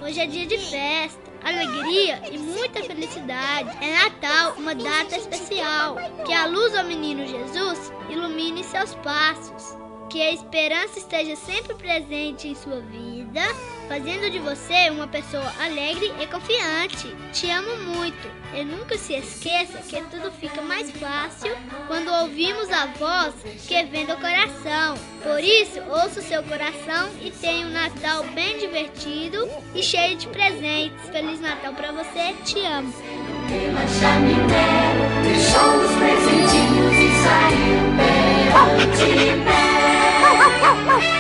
Hoje é dia de festa, alegria e muita felicidade. É Natal, uma data especial. Que a luz ao menino Jesus ilumine seus passos. Que a esperança esteja sempre presente em sua vida, fazendo de você uma pessoa alegre e confiante. Te amo muito. E nunca se esqueça que tudo fica mais fácil quando ouvimos a voz que vem do coração. Por isso, ouça o seu coração e tenha um Natal bem divertido e cheio de presentes. Feliz Natal pra você, te amo. Pela chaminé, deixou os presentinhos e saiu perto de pé.